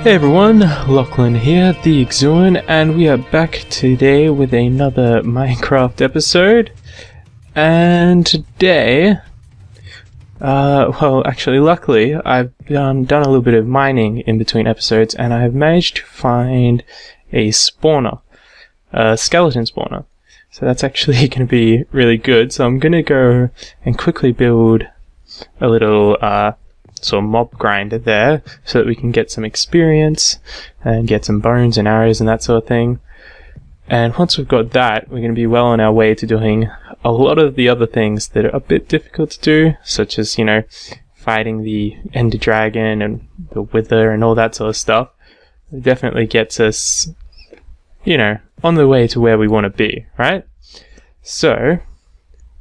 Hey everyone, Lachlan here, TheXewen, and we are back today with another Minecraft episode. And today, well actually luckily, I've done a little bit of mining in between episodes, and I've managed to find a spawner, a skeleton spawner. So that's actually going to be really good, so I'm going to go and quickly build a little sort of mob grinder there so that we can get some experience and get some bones and arrows and that sort of thing. And once we've got that, we're going to be well on our way to doing a lot of the other things that are a bit difficult to do, such as, you know, fighting the Ender Dragon and the Wither and all that sort of stuff. It definitely gets us, you know, on the way to where we want to be, right? So,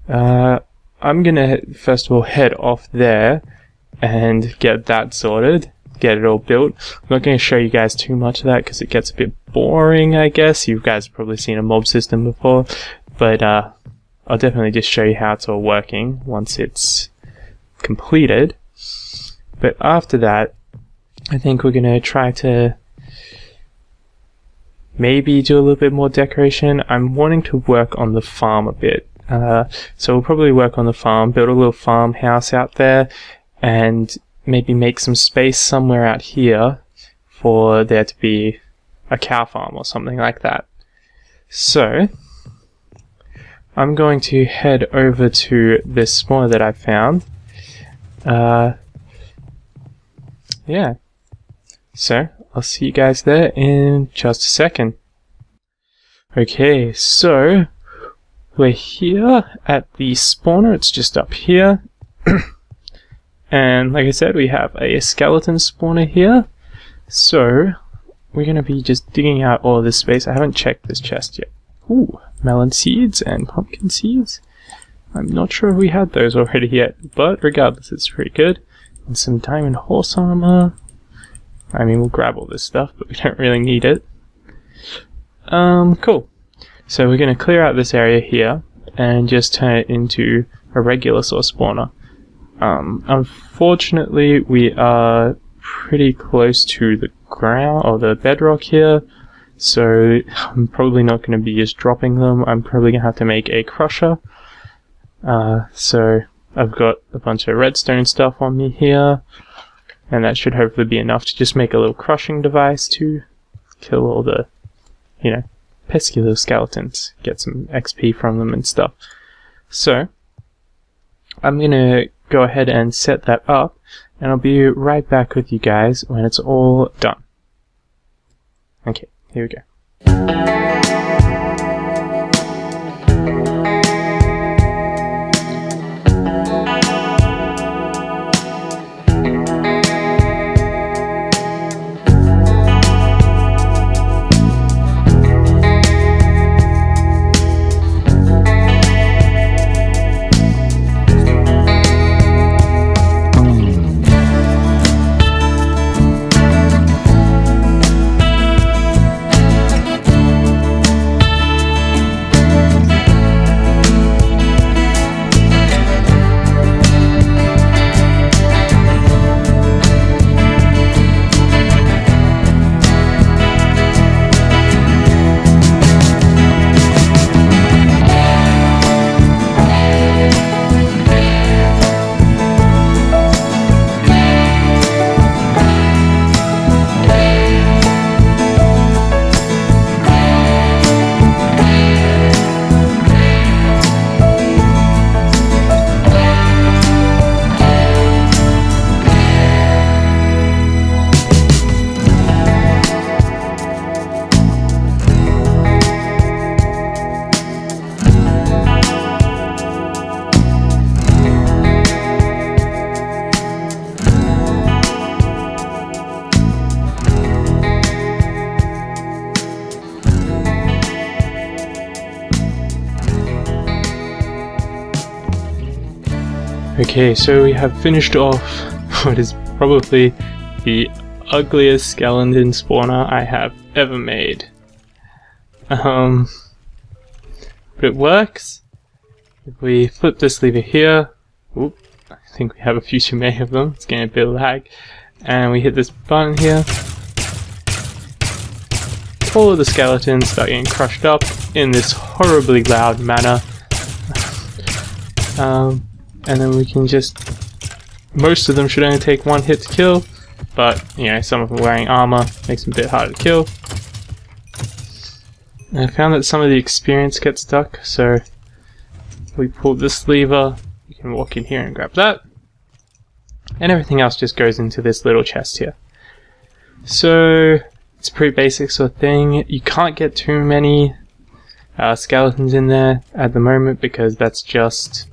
I'm going to first of all head off there and get that sorted, get it all built. I'm not going to show you guys too much of that because it gets a bit boring, I guess. You guys have probably seen a mob system before, but I'll definitely just show you how it's all working once it's completed. But after that, I think we're going to try to maybe do a little bit more decoration. I'm wanting to work on the farm a bit. So we'll probably work on the farm, build a little farmhouse out there, and maybe make some space somewhere out here for there to be a cow farm or something like that. So, I'm going to head over to this spawner that I found. Yeah. So, I'll see you guys there in just a second. Okay, so we're here at the spawner. It's just up here. And like I said, we have a skeleton spawner here. So we're going to be just digging out all of this space. I haven't checked this chest yet. Ooh, melon seeds and pumpkin seeds. I'm not sure if we had those already yet, but regardless, it's pretty good. And some diamond horse armor. I mean, we'll grab all this stuff, but we don't really need it. Cool. So we're going to clear out this area here and just turn it into a regular sort of spawner. Unfortunately, we are pretty close to the ground, or the bedrock here, so I'm probably not going to be just dropping them. I'm probably going to have to make a crusher. So I've got a bunch of redstone stuff on me here, and that should hopefully be enough to just make a little crushing device to kill all the, you know, pesky little skeletons, get some XP from them and stuff. So I'm going to go ahead and set that up, and I'll be right back with you guys when it's all done. Okay, here we go. Okay, so we have finished off what is probably the ugliest skeleton spawner I have ever made. But it works. If we flip this lever here, oop, I think we have a few too many of them, it's getting a bit of lag, and we hit this button here, all of the skeletons start getting crushed up in this horribly loud manner. And then we can just... most of them should only take one hit to kill, but, you know, some of them wearing armor makes them a bit harder to kill. And I found that some of the experience gets stuck, so we pull this lever, you can walk in here and grab that, and everything else just goes into this little chest here. So it's a pretty basic sort of thing. You can't get too many skeletons in there at the moment because that's just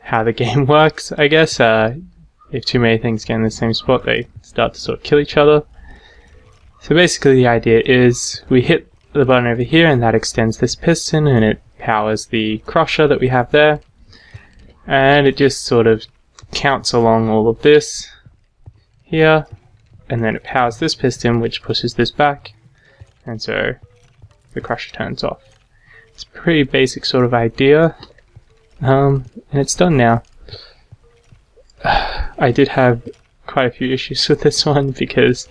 how the game works, I guess. If too many things get in the same spot, they start to sort of kill each other. So basically the idea is we hit the button over here and that extends this piston and it powers the crusher that we have there. And it just sort of counts along all of this here. And then it powers this piston which pushes this back. And so the crusher turns off. It's a pretty basic sort of idea. And it's done now. I did have quite a few issues with this one because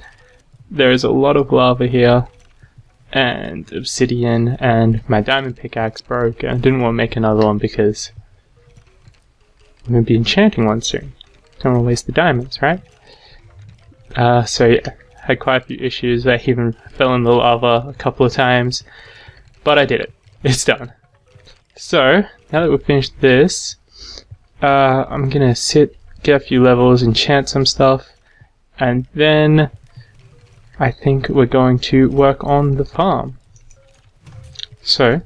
there is a lot of lava here and obsidian, and my diamond pickaxe broke, and I didn't want to make another one because I'm going to be enchanting one soon. Don't want to waste the diamonds, right? So yeah, had quite a few issues. I even fell in the lava a couple of times, but I did it. It's done. So, now that we've finished this, I'm going to get a few levels, enchant some stuff, and then I think we're going to work on the farm. So,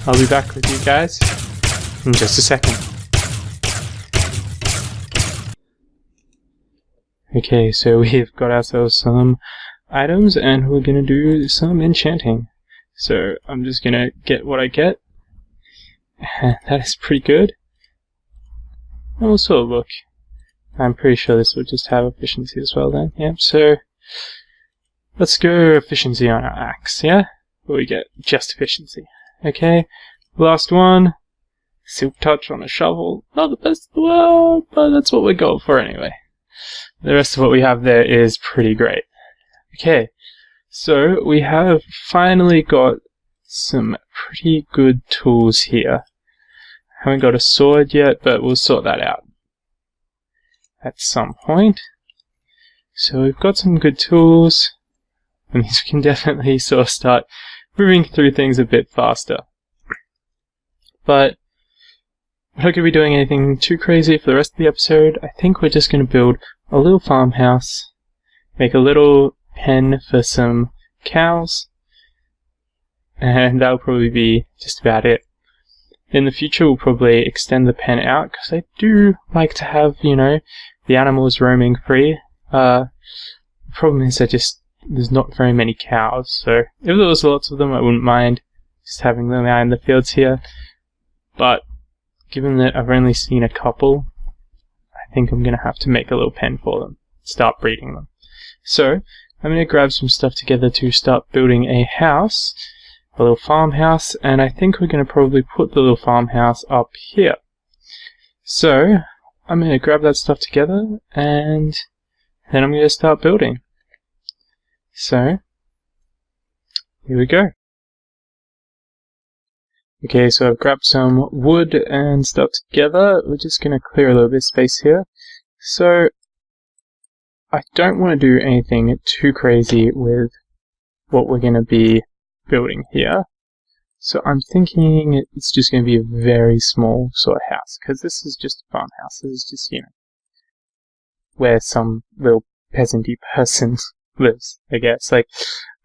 I'll be back with you guys in just a second. Okay, so we've got ourselves some items and we're going to do some enchanting. So, I'm just going to get what I get. That is pretty good. And we'll sort of look. I'm pretty sure this will just have efficiency as well then. Yep, so let's go efficiency on our axe, yeah? What we get? Just efficiency. Okay, last one. Silk touch on a shovel. Not the best in the world, but that's what we're going for anyway. The rest of what we have there is pretty great. Okay, so we have finally got some pretty good tools here. Haven't got a sword yet, but we'll sort that out at some point. So we've got some good tools, and these we can definitely sort of start moving through things a bit faster. But we're not going to be doing anything too crazy for the rest of the episode. I think we're just going to build a little farmhouse, make a little pen for some cows, and that'll probably be just about it. In the future we'll probably extend the pen out, because I do like to have, you know, the animals roaming free. The problem is there's not very many cows, so if there was lots of them I wouldn't mind just having them out in the fields here. But given that I've only seen a couple, I think I'm going to have to make a little pen for them, start breeding them. So I'm going to grab some stuff together to start building a house. A little farmhouse, and I think we're going to probably put the little farmhouse up here. So, I'm going to grab that stuff together, and then I'm going to start building. So, here we go. Okay, so I've grabbed some wood and stuff together. We're just going to clear a little bit of space here. So, I don't want to do anything too crazy with what we're going to be building here, so I'm thinking it's just going to be a very small sort of house, because this is just a farmhouse. This is just, you know, where some little peasanty person lives, I guess. Like,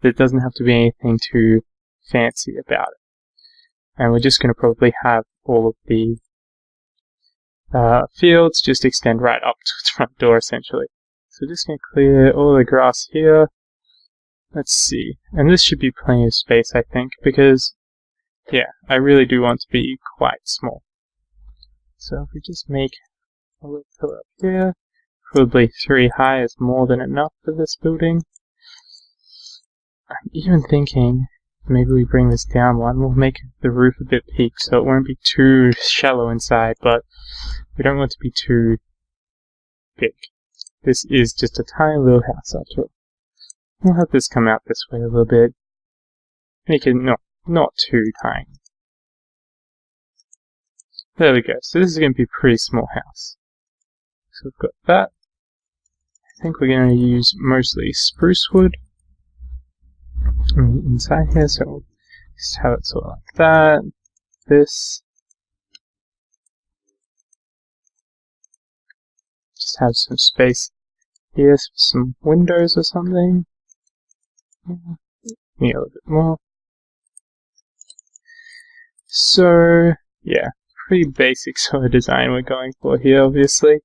there doesn't have to be anything too fancy about it. And we're just going to probably have all of the fields just extend right up to its front door, essentially. So just going to clear all the grass here. Let's see, and this should be plenty of space, I think, because, yeah, I really do want to be quite small. So if we just make a little pillar up here, probably 3 high is more than enough for this building. I'm even thinking maybe we bring this down one. We'll make the roof a bit peaked so it won't be too shallow inside, but we don't want to be too big. This is just a tiny little house after all. We'll have this come out this way a little bit. Make it not too tiny. There we go. So this is going to be a pretty small house. So we've got that. I think we're going to use mostly spruce wood inside here, so we'll just have it sort of like that. This. Just have some space here, some windows or something. Maybe a little bit more. So, yeah, pretty basic sort of design we're going for here, obviously.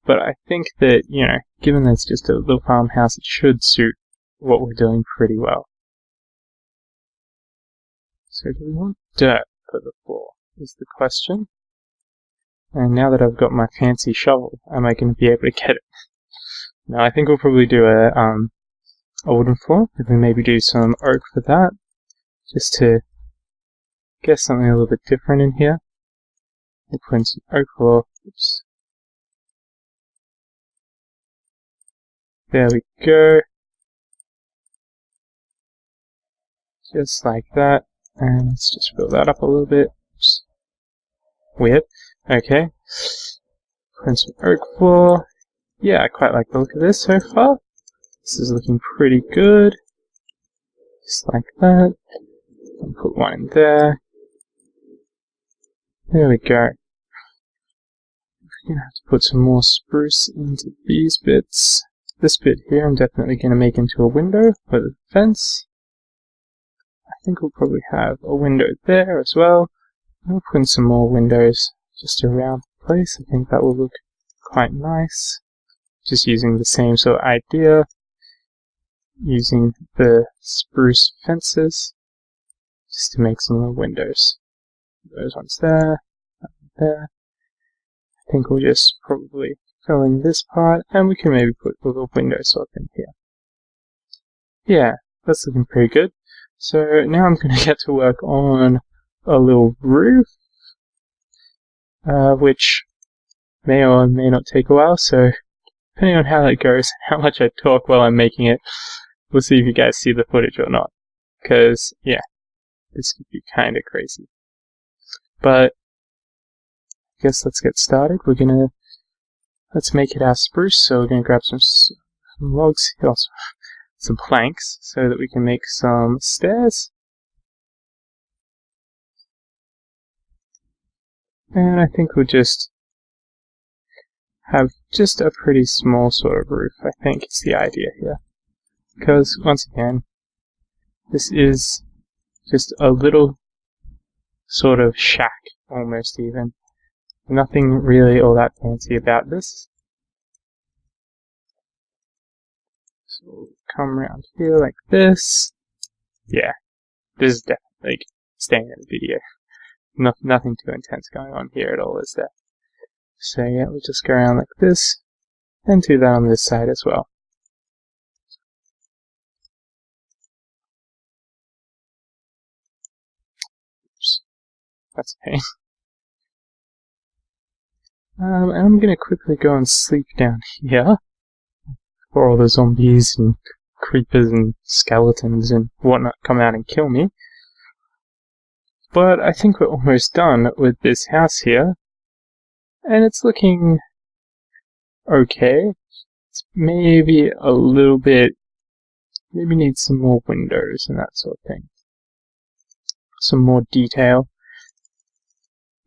But I think that, you know, given that it's just a little farmhouse, it should suit what we're doing pretty well. So do we want dirt for the floor, is the question. And now that I've got my fancy shovel, am I going to be able to get it? No, I think we'll probably do a wooden floor. If we maybe do some oak for that, just to get something a little bit different in here. We'll put in some oak floor. Oops. There we go. Just like that. And let's just fill that up a little bit. Oops. Weird. Okay. Put in some oak floor. Yeah, I quite like the look of this so far. This is looking pretty good. Just like that. I'll put one in there. There we go. We're going to have to put some more spruce into these bits. This bit here I'm definitely going to make into a window for the fence. I think we'll probably have a window there as well. I'll put in some more windows just around the place. I think that will look quite nice. Just using the same sort of idea. Using the spruce fences just to make some more windows. Those ones there, that one there. I think we'll just probably fill in this part, and we can maybe put a little window sort of in here. Yeah, that's looking pretty good. So now I'm going to get to work on a little roof, which may or may not take a while, so depending on how that goes, how much I talk while I'm making it, we'll see if you guys see the footage or not. Because, yeah, this could be kind of crazy. But, I guess let's get started. Let's make it our spruce, so we're gonna grab some logs, also some planks, so that we can make some stairs. And I think we'll just have just a pretty small sort of roof, I think is the idea here. Because, once again, this is just a little sort of shack, almost even. Nothing really all that fancy about this. So we'll come around here like this. Yeah, this is definitely staying in the video. Nothing too intense going on here at all, is there? So yeah, we'll just go around like this, and do that on this side as well. Oops. That's a pain. And I'm gonna quickly go and sleep down here before all the zombies and creepers and skeletons and whatnot come out and kill me. But I think we're almost done with this house here, and it's looking okay. It's maybe a little bit, maybe needs some more windows and that sort of thing. Some more detail,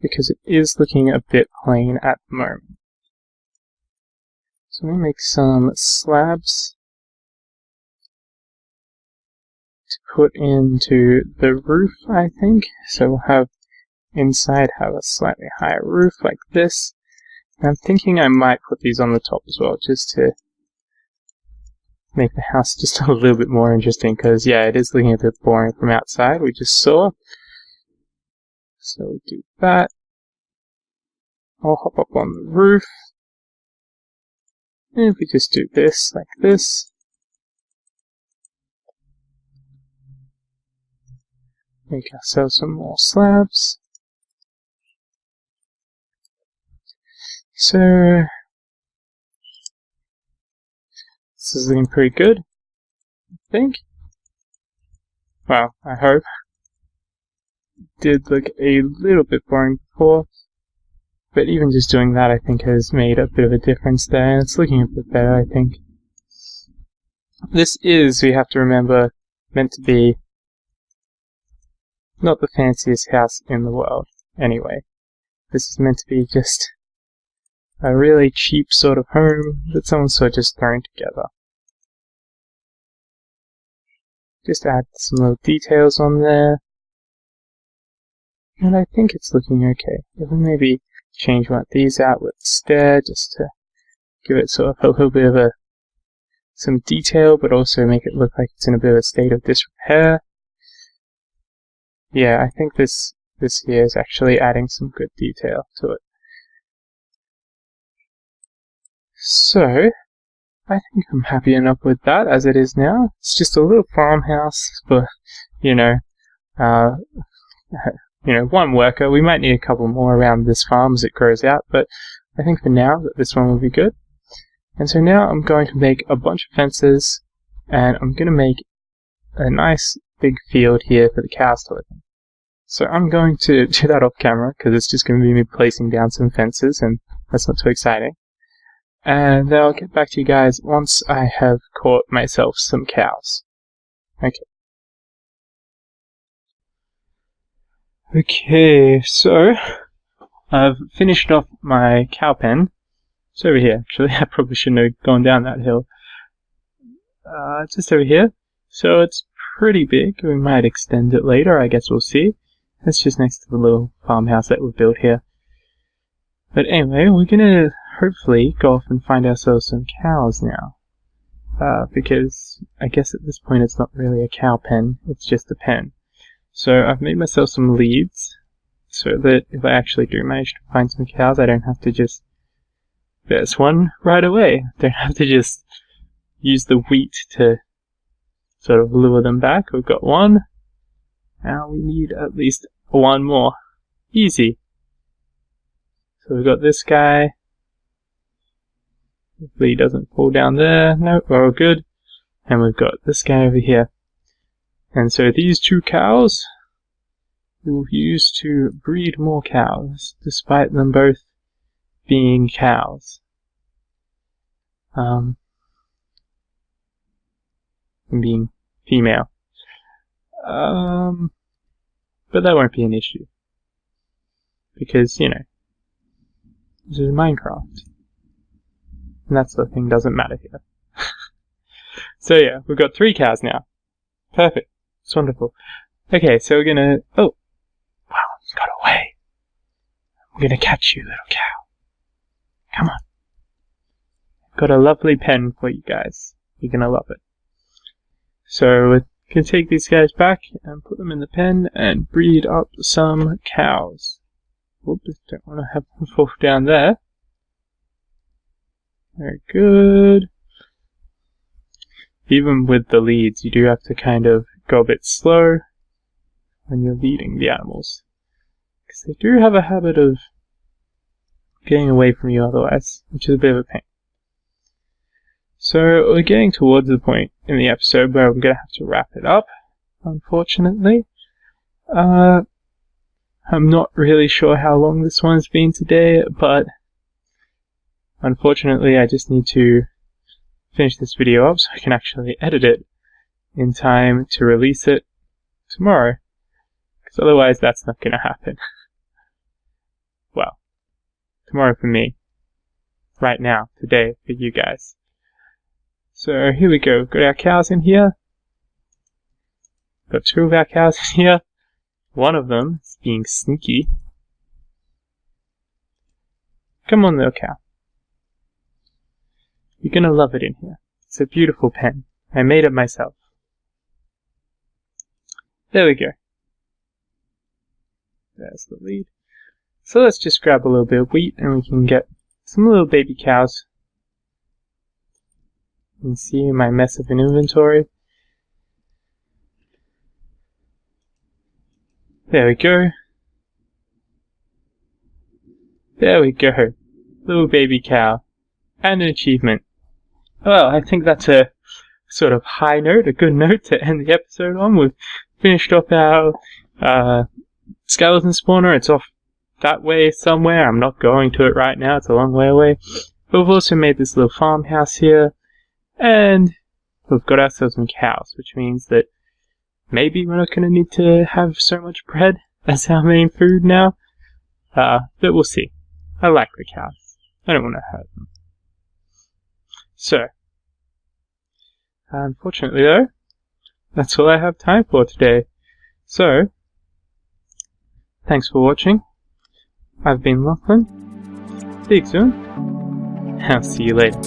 because it is looking a bit plain at the moment. So I'm going to make some slabs to put into the roof, I think. So we'll have inside have a slightly higher roof like this. And I'm thinking I might put these on the top as well, just to make the house just a little bit more interesting, because yeah, it is looking a bit boring from outside, we just saw. So we'll do that. I'll hop up on the roof. And if we just do this, like this. Make ourselves some more slabs. So, this is looking pretty good. think, well, I hope, did look a little bit boring before, but even just doing that I think has made a bit of a difference there, and it's looking a bit better, I think. This is, we have to remember, meant to be not the fanciest house in the world, anyway. This is meant to be just a really cheap sort of home that someone sort of just thrown together. Just add some little details on there. And I think it's looking okay. If we maybe change one of these out with stair, just to give it sort of a little bit of some detail, but also make it look like it's in a bit of a state of disrepair. Yeah, I think this here is actually adding some good detail to it. So, I think I'm happy enough with that as it is now. It's just a little farmhouse for, one worker. We might need a couple more around this farm as it grows out, but I think for now that this one will be good. And so now I'm going to make a bunch of fences, and I'm going to make a nice big field here for the cows to live in. So I'm going to do that off camera, because it's just going to be me placing down some fences, and that's not too exciting. And then I'll get back to you guys once I have caught myself some cows. Okay, so I've finished off my cow pen. It's over here, actually. I probably shouldn't have gone down that hill. Just over here. So it's pretty big. We might extend it later, I guess we'll see. It's just next to the little farmhouse that we built here. But anyway, we're gonna hopefully go off and find ourselves some cows now. Because I guess at this point it's not really a cow pen, it's just a pen. So I've made myself some leads, so that if I actually do manage to find some cows, I don't have to just... There's one right away. I don't have to just use the wheat to sort of lure them back. We've got one. Now we need at least one more. Easy. So we've got this guy. Hopefully he doesn't fall down there. No, we're all good. And we've got this guy over here. And so these two cows we will use to breed more cows, despite them both being cows. And being female. But that won't be an issue. Because, this is Minecraft. And that sort of thing doesn't matter here. So yeah, we've got 3 cows now. Perfect. It's wonderful. Okay, so we're gonna... Oh! Wow, it's got away. I'm gonna catch you, little cow. Come on. I've got a lovely pen for you guys. You're gonna love it. So we're gonna take these guys back and put them in the pen and breed up some cows. Whoops, don't want to have them fall down there. Very good. Even with the leads, you do have to kind of go a bit slow when you're leading the animals. Because they do have a habit of getting away from you otherwise, which is a bit of a pain. So we're getting towards the point in the episode where I'm going to have to wrap it up, unfortunately. I'm not really sure how long this one's been today, but unfortunately I just need to finish this video up so I can actually edit it in time to release it tomorrow, because otherwise that's not going to happen. Well, tomorrow for me, right now, today for you guys. So here we go, got our cows in here, got 2 of our cows in here, one of them is being sneaky. Come on, little cow. You're gonna love it in here. It's a beautiful pen. I made it myself. There we go. There's the lead. So let's just grab a little bit of wheat and we can get some little baby cows. You can see my mess of an inventory. There we go. There we go. Little baby cow. And an achievement. Well, I think that's a sort of high note, a good note to end the episode on. We've finished up our skeleton spawner. It's off that way somewhere. I'm not going to it right now, it's a long way away. But we've also made this little farmhouse here, and we've got ourselves some cows, which means that maybe we're not going to need to have so much bread as our main food now. But we'll see. I like the cows. I don't want to hurt them. So, unfortunately though, that's all I have time for today. So, thanks for watching. I've been Lachlan, TheXewen. I'll see you later.